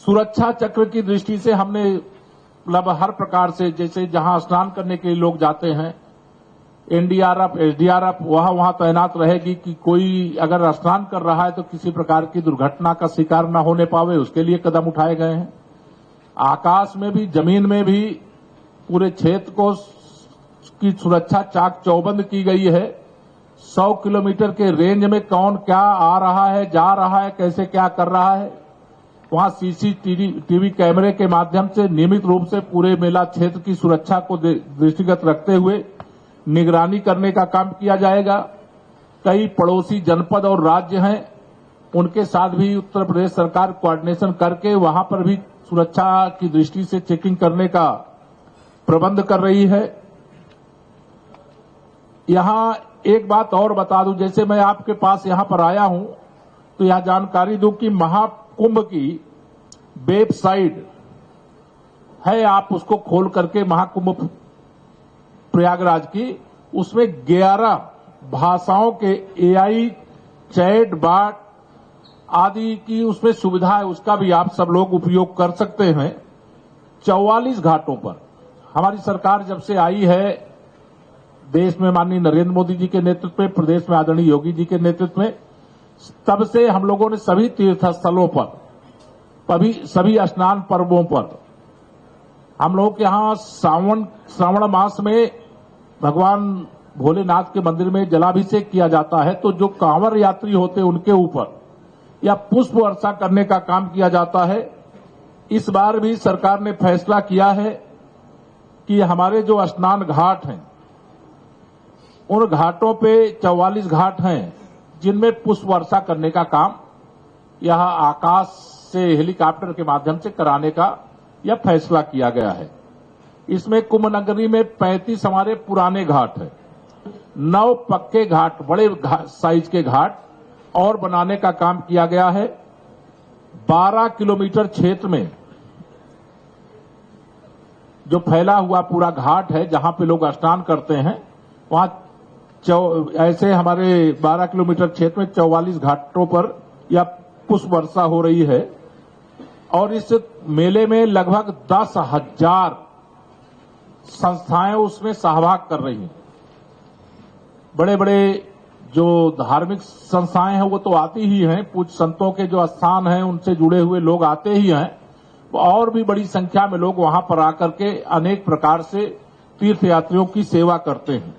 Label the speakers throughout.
Speaker 1: सुरक्षा चक्र की दृष्टि से हमने मतलब हर प्रकार से, जैसे जहां स्नान करने के लिए लोग जाते हैं, एनडीआरएफ, एसडीआरएफ वहां तैनात रहेगी कि कोई अगर स्नान कर रहा है तो किसी प्रकार की दुर्घटना का शिकार न होने पावे, उसके लिए कदम उठाए गए हैं। आकाश में भी, जमीन में भी पूरे क्षेत्र को की सुरक्षा चाक चौबंद की गई है। 100 किलोमीटर के रेंज में कौन क्या आ रहा है, जा रहा है, कैसे क्या कर रहा है, वहां सीसीटीवी कैमरे के माध्यम से नियमित रूप से पूरे मेला क्षेत्र की सुरक्षा को दृष्टिगत रखते हुए निगरानी करने का काम किया जाएगा। कई पड़ोसी जनपद और राज्य हैं, उनके साथ भी उत्तर प्रदेश सरकार कोऑर्डिनेशन करके वहां पर भी सुरक्षा की दृष्टि से चेकिंग करने का प्रबंध कर रही है। यहां एक बात और बता दूं, जैसे मैं आपके पास यहां पर आया हूं तो यहां जानकारी दूं कि महाकुंभ की वेबसाइट है, आप उसको खोल करके महाकुंभ प्रयागराज की, उसमें 11 भाषाओं के एआई चैट बॉट आदि की उसमें सुविधा है, उसका भी आप सब लोग उपयोग कर सकते हैं। 44 घाटों पर हमारी सरकार जब से आई है, देश में माननीय नरेंद्र मोदी जी के नेतृत्व में, प्रदेश में आदरणीय योगी जी के नेतृत्व में, तब से हम लोगों ने सभी तीर्थ स्थलों पर, सभी स्नान पर्वों पर, हम लोगों के यहां श्रावण मास में भगवान भोलेनाथ के मंदिर में जलाभिषेक किया जाता है, तो जो कांवर यात्री होते हैं उनके ऊपर या पुष्प वर्षा करने का काम किया जाता है। इस बार भी सरकार ने फैसला किया है कि हमारे जो स्नान घाट हैं, उन घाटों पे 44 घाट हैं जिनमें पुष्प वर्षा करने का काम यहां आकाश से हेलीकॉप्टर के माध्यम से कराने का यह फैसला किया गया है। इसमें कुंभ नगरी में 35 हमारे पुराने घाट हैं, 9 पक्के घाट, बड़े साइज के घाट और बनाने का काम किया गया है। 12 किलोमीटर क्षेत्र में जो फैला हुआ पूरा घाट है जहां पे लोग स्नान करते हैं, वहां ऐसे हमारे 12 किलोमीटर क्षेत्र में 44 घाटों पर यह पुष्प वर्षा हो रही है। और इस मेले में लगभग 10,000 संस्थाएं उसमें सहभाग कर रही हैं। बड़े बड़े जो धार्मिक संस्थाएं हैं वो तो आती ही हैं, पूज्य संतों के जो स्थान हैं उनसे जुड़े हुए लोग आते ही हैं, और भी बड़ी संख्या में लोग वहां पर आकर के अनेक प्रकार से तीर्थ यात्रियों की सेवा करते हैं।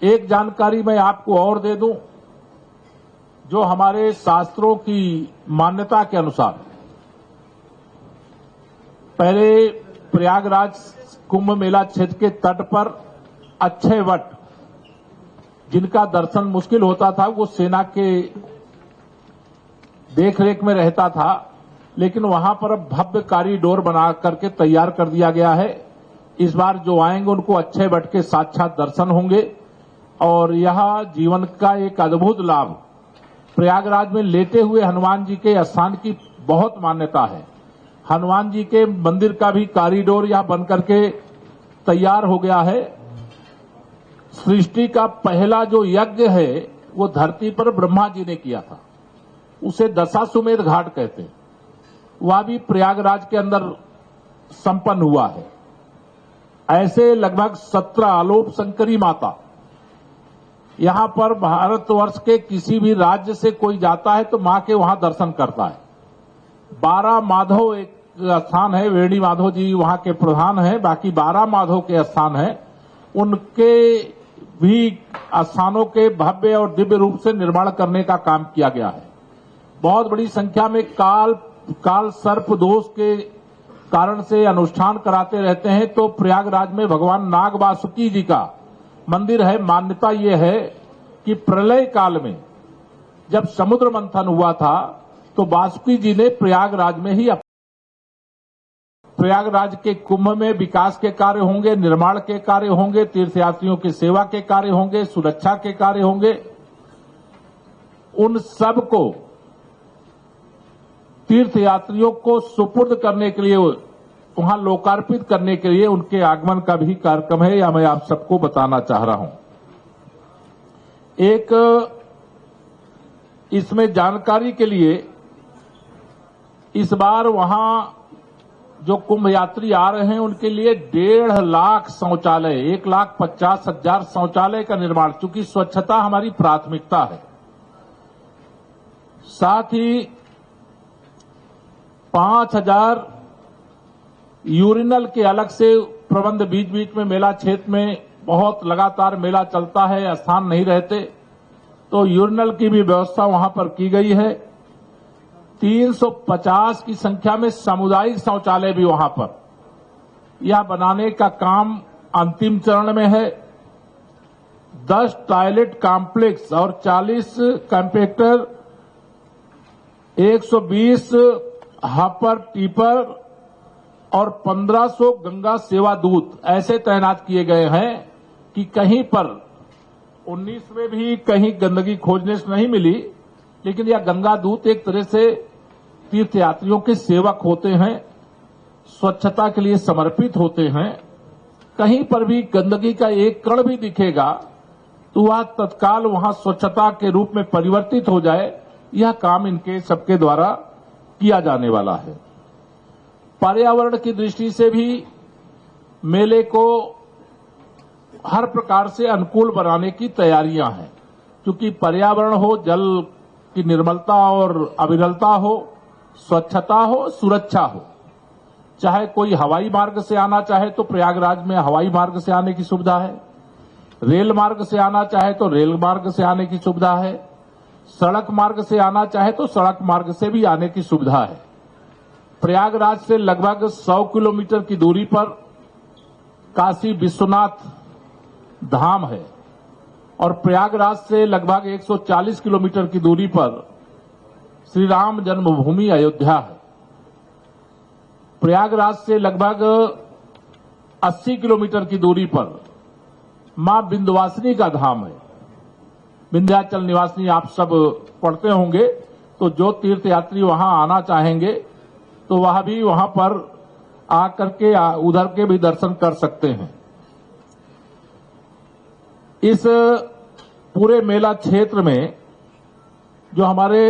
Speaker 1: एक जानकारी मैं आपको और दे दूं, जो हमारे शास्त्रों की मान्यता के अनुसार पहले प्रयागराज कुंभ मेला क्षेत्र के तट पर अक्षय वट, जिनका दर्शन मुश्किल होता था, वो सेना के देखरेख में रहता था, लेकिन वहां पर अब भव्य कॉरिडोर बना करके तैयार कर दिया गया है। इस बार जो आएंगे उनको अक्षय वट के साक्षात दर्शन होंगे और यह जीवन का एक अद्भुत लाभ। प्रयागराज में लेटे हुए हनुमान जी के स्थान की बहुत मान्यता है। हनुमान जी के मंदिर का भी कॉरिडोर यहां बन करके तैयार हो गया है। सृष्टि का पहला जो यज्ञ है वो धरती पर ब्रह्मा जी ने किया था, उसे दशाश्वमेध घाट कहते हैं, वह भी प्रयागराज के अंदर संपन्न हुआ है। ऐसे लगभग 17 आलोप शंकरी माता, यहां पर भारतवर्ष के किसी भी राज्य से कोई जाता है तो मां के वहां दर्शन करता है। 12 माधव एक स्थान है, वेणी माधव जी वहां के प्रधान हैं, बाकी 12 माधव के स्थान हैं, उनके भी स्थानों के भव्य और दिव्य रूप से निर्माण करने का काम किया गया है। बहुत बड़ी संख्या में काल सर्प दोष के कारण से अनुष्ठान कराते रहते हैं, तो प्रयागराज में भगवान नाग वासुकी जी का मंदिर है। मान्यता ये है कि प्रलय काल में जब समुद्र मंथन हुआ था तो वासुकी जी ने प्रयागराज में ही, प्रयागराज के कुंभ में विकास के कार्य होंगे, निर्माण के कार्य होंगे, तीर्थयात्रियों की सेवा के कार्य होंगे, सुरक्षा के कार्य होंगे, उन सब को तीर्थयात्रियों को सुपुर्द करने के लिए, वहां लोकार्पित करने के लिए उनके आगमन का भी कार्यक्रम है, या मैं आप सबको बताना चाह रहा हूं। एक इसमें जानकारी के लिए इस बार वहां जो कुंभ यात्री आ रहे हैं उनके लिए 1.5 लाख शौचालय, 1,50,000 शौचालय का निर्माण, चूंकि स्वच्छता हमारी प्राथमिकता है। साथ ही 5,000 यूरिनल के अलग से प्रबंध, बीच बीच में मेला क्षेत्र में बहुत लगातार मेला चलता है, स्थान नहीं रहते, तो यूरिनल की भी व्यवस्था वहां पर की गई है। 350 की संख्या में सामुदायिक शौचालय भी वहां पर यह बनाने का काम अंतिम चरण में है। 10 टॉयलेट कॉम्प्लेक्स और 40 कॉम्पैक्टर, 120 हापर टीपर और 1500 गंगा सेवा दूत ऐसे तैनात किए गए हैं कि कहीं पर 19 में भी कहीं गंदगी खोजने से नहीं मिली, लेकिन यह गंगा दूत एक तरह से तीर्थयात्रियों के सेवक होते हैं, स्वच्छता के लिए समर्पित होते हैं। कहीं पर भी गंदगी का एक कण भी दिखेगा तो वह तत्काल वहां स्वच्छता के रूप में परिवर्तित हो जाए, यह काम इनके सबके द्वारा किया जाने वाला है। पर्यावरण की दृष्टि से भी मेले को हर प्रकार से अनुकूल बनाने की तैयारियां हैं, क्योंकि पर्यावरण हो, जल की निर्मलता और अविरलता हो, स्वच्छता हो, सुरक्षा हो। चाहे कोई हवाई मार्ग से आना चाहे तो प्रयागराज में हवाई मार्ग से आने की सुविधा है, रेल मार्ग से आना चाहे तो रेल मार्ग से आने की सुविधा है, सड़क मार्ग से आना चाहे तो सड़क मार्ग से भी आने की सुविधा है। प्रयागराज से लगभग 100 किलोमीटर की दूरी पर काशी विश्वनाथ धाम है और प्रयागराज से लगभग 140 किलोमीटर की दूरी पर श्री राम जन्मभूमि अयोध्या है। प्रयागराज से लगभग 80 किलोमीटर की दूरी पर मां विंध्यवासिनी का धाम है। विंध्याचल निवासिनी आप सब पढ़ते होंगे, तो जो तीर्थयात्री वहां आना चाहेंगे तो वह भी वहां पर आकर के उधर के भी दर्शन कर सकते हैं। इस पूरे मेला क्षेत्र में जो हमारे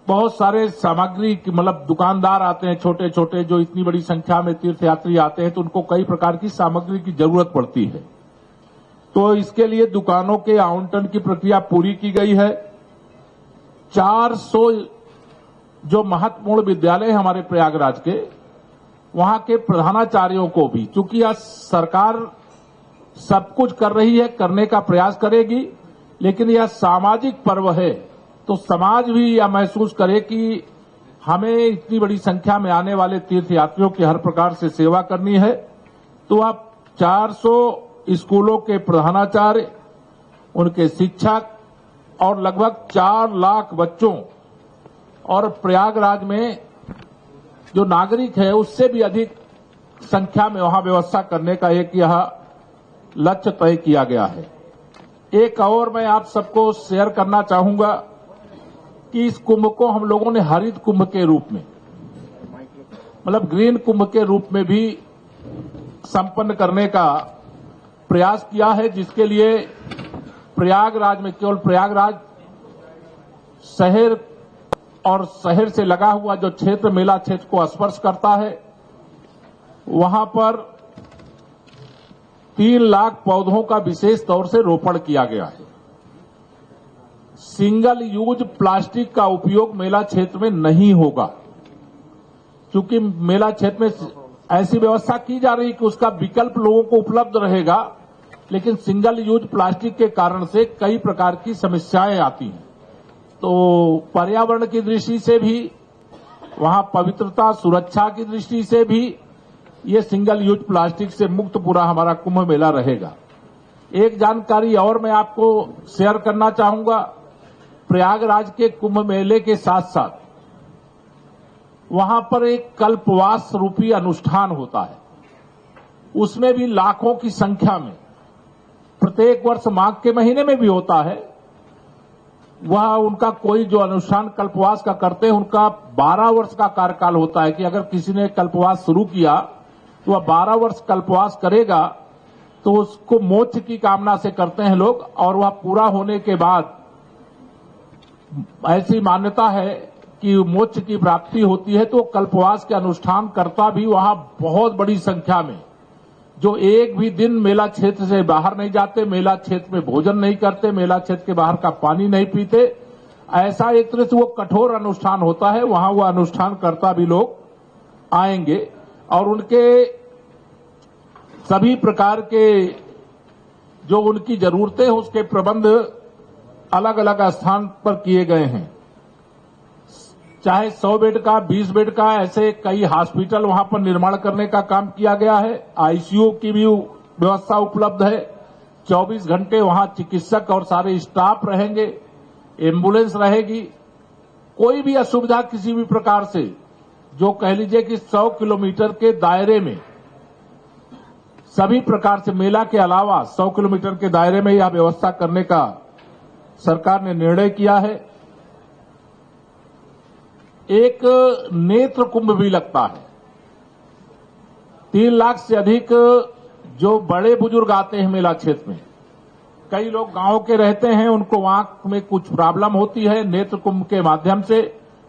Speaker 1: बहुत सारे सामग्री मतलब दुकानदार आते हैं, छोटे छोटे, जो इतनी बड़ी संख्या में तीर्थयात्री आते हैं तो उनको कई प्रकार की सामग्री की जरूरत पड़ती है। तो इसके लिए दुकानों के आवंटन की प्रक्रिया पूरी की गई है। 400 जो महत्वपूर्ण विद्यालय हैं हमारे प्रयागराज के, वहां के प्रधानाचार्यों को भी, चूंकि यह सरकार सब कुछ कर रही है, करने का प्रयास करेगी, लेकिन यह सामाजिक पर्व है तो समाज भी यह महसूस करे कि हमें इतनी बड़ी संख्या में आने वाले तीर्थयात्रियों की हर प्रकार से सेवा करनी है। तो आप 400 स्कूलों के प्रधानाचार्य, उनके शिक्षक और लगभग 4 लाख बच्चों और प्रयागराज में जो नागरिक है उससे भी अधिक संख्या में वहां व्यवस्था करने का एक यह लक्ष्य तय किया गया है। एक और मैं आप सबको शेयर करना चाहूंगा कि इस कुंभ को हम लोगों ने हरित कुंभ के रूप में, मतलब ग्रीन कुंभ के रूप में भी संपन्न करने का प्रयास किया है, जिसके लिए प्रयागराज में, केवल प्रयागराज शहर और शहर से लगा हुआ जो क्षेत्र, मेला क्षेत्र को स्पर्श करता है, वहां पर 3 लाख पौधों का विशेष तौर से रोपण किया गया है। सिंगल यूज प्लास्टिक का उपयोग मेला क्षेत्र में नहीं होगा, क्योंकि मेला क्षेत्र में ऐसी व्यवस्था की जा रही है कि उसका विकल्प लोगों को उपलब्ध रहेगा, लेकिन सिंगल यूज प्लास्टिक के कारण से कई प्रकार की समस्याएं आती हैं। तो पर्यावरण की दृष्टि से भी, वहां पवित्रता सुरक्षा की दृष्टि से भी ये सिंगल यूज प्लास्टिक से मुक्त पूरा हमारा कुंभ मेला रहेगा। एक जानकारी और मैं आपको शेयर करना चाहूंगा, प्रयागराज के कुंभ मेले के साथ साथ वहां पर एक कल्पवास रूपी अनुष्ठान होता है। उसमें भी लाखों की संख्या में प्रत्येक वर्ष माघ के महीने में भी होता है। वह उनका कोई जो अनुष्ठान कल्पवास का करते हैं, उनका 12 वर्ष का कार्यकाल होता है कि अगर किसी ने कल्पवास शुरू किया तो वह 12 वर्ष कल्पवास करेगा, तो उसको मोक्ष की कामना से करते हैं लोग। और वह पूरा होने के बाद ऐसी मान्यता है की मोक्ष की प्राप्ति होती है, तो कल्पवास के अनुष्ठान करता भी वहां बहुत बड़ी संख्या में, जो एक भी दिन मेला क्षेत्र से बाहर नहीं जाते, मेला क्षेत्र में भोजन नहीं करते, मेला क्षेत्र के बाहर का पानी नहीं पीते, ऐसा एक तरह से वो कठोर अनुष्ठान होता है। वहां वो अनुष्ठान करता भी लोग आएंगे और उनके सभी प्रकार के जो उनकी जरूरतें हैं उसके प्रबंध अलग अलग स्थान पर किए गए हैं। चाहे 100 बेड का, 20 बेड का, ऐसे कई हॉस्पिटल वहां पर निर्माण करने का काम किया गया है। आईसीयू की भी व्यवस्था उपलब्ध है। 24 घंटे वहां चिकित्सक और सारे स्टाफ रहेंगे, एम्बुलेंस रहेगी। कोई भी असुविधा किसी भी प्रकार से, जो कह लीजिए कि 100 किलोमीटर के दायरे में सभी प्रकार से, मेला के अलावा 100 किलोमीटर के दायरे में यह व्यवस्था करने का सरकार ने निर्णय किया है। एक नेत्र कुंभ भी लगता है। 3 लाख से अधिक जो बड़े बुजुर्ग आते हैं मेला क्षेत्र में, कई लोग गांव के रहते हैं, उनको आंख में कुछ प्रॉब्लम होती है, नेत्र कुंभ के माध्यम से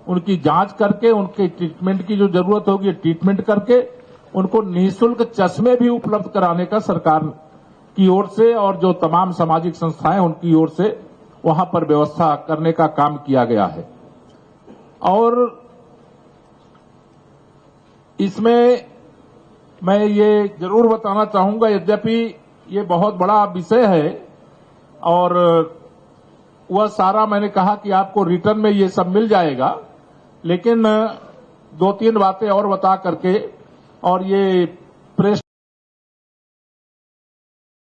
Speaker 1: उनकी जांच करके उनके ट्रीटमेंट की जो जरूरत होगी ट्रीटमेंट करके उनको निःशुल्क चश्मे भी उपलब्ध कराने का सरकार की ओर से और जो तमाम सामाजिक संस्थाएं उनकी ओर से वहां पर व्यवस्था करने का काम किया गया है। और इसमें मैं ये जरूर बताना चाहूंगा, यद्यपि ये बहुत बड़ा विषय है और वह सारा मैंने कहा कि आपको रिटर्न में ये सब मिल जाएगा, लेकिन 2-3 बातें और बता करके और ये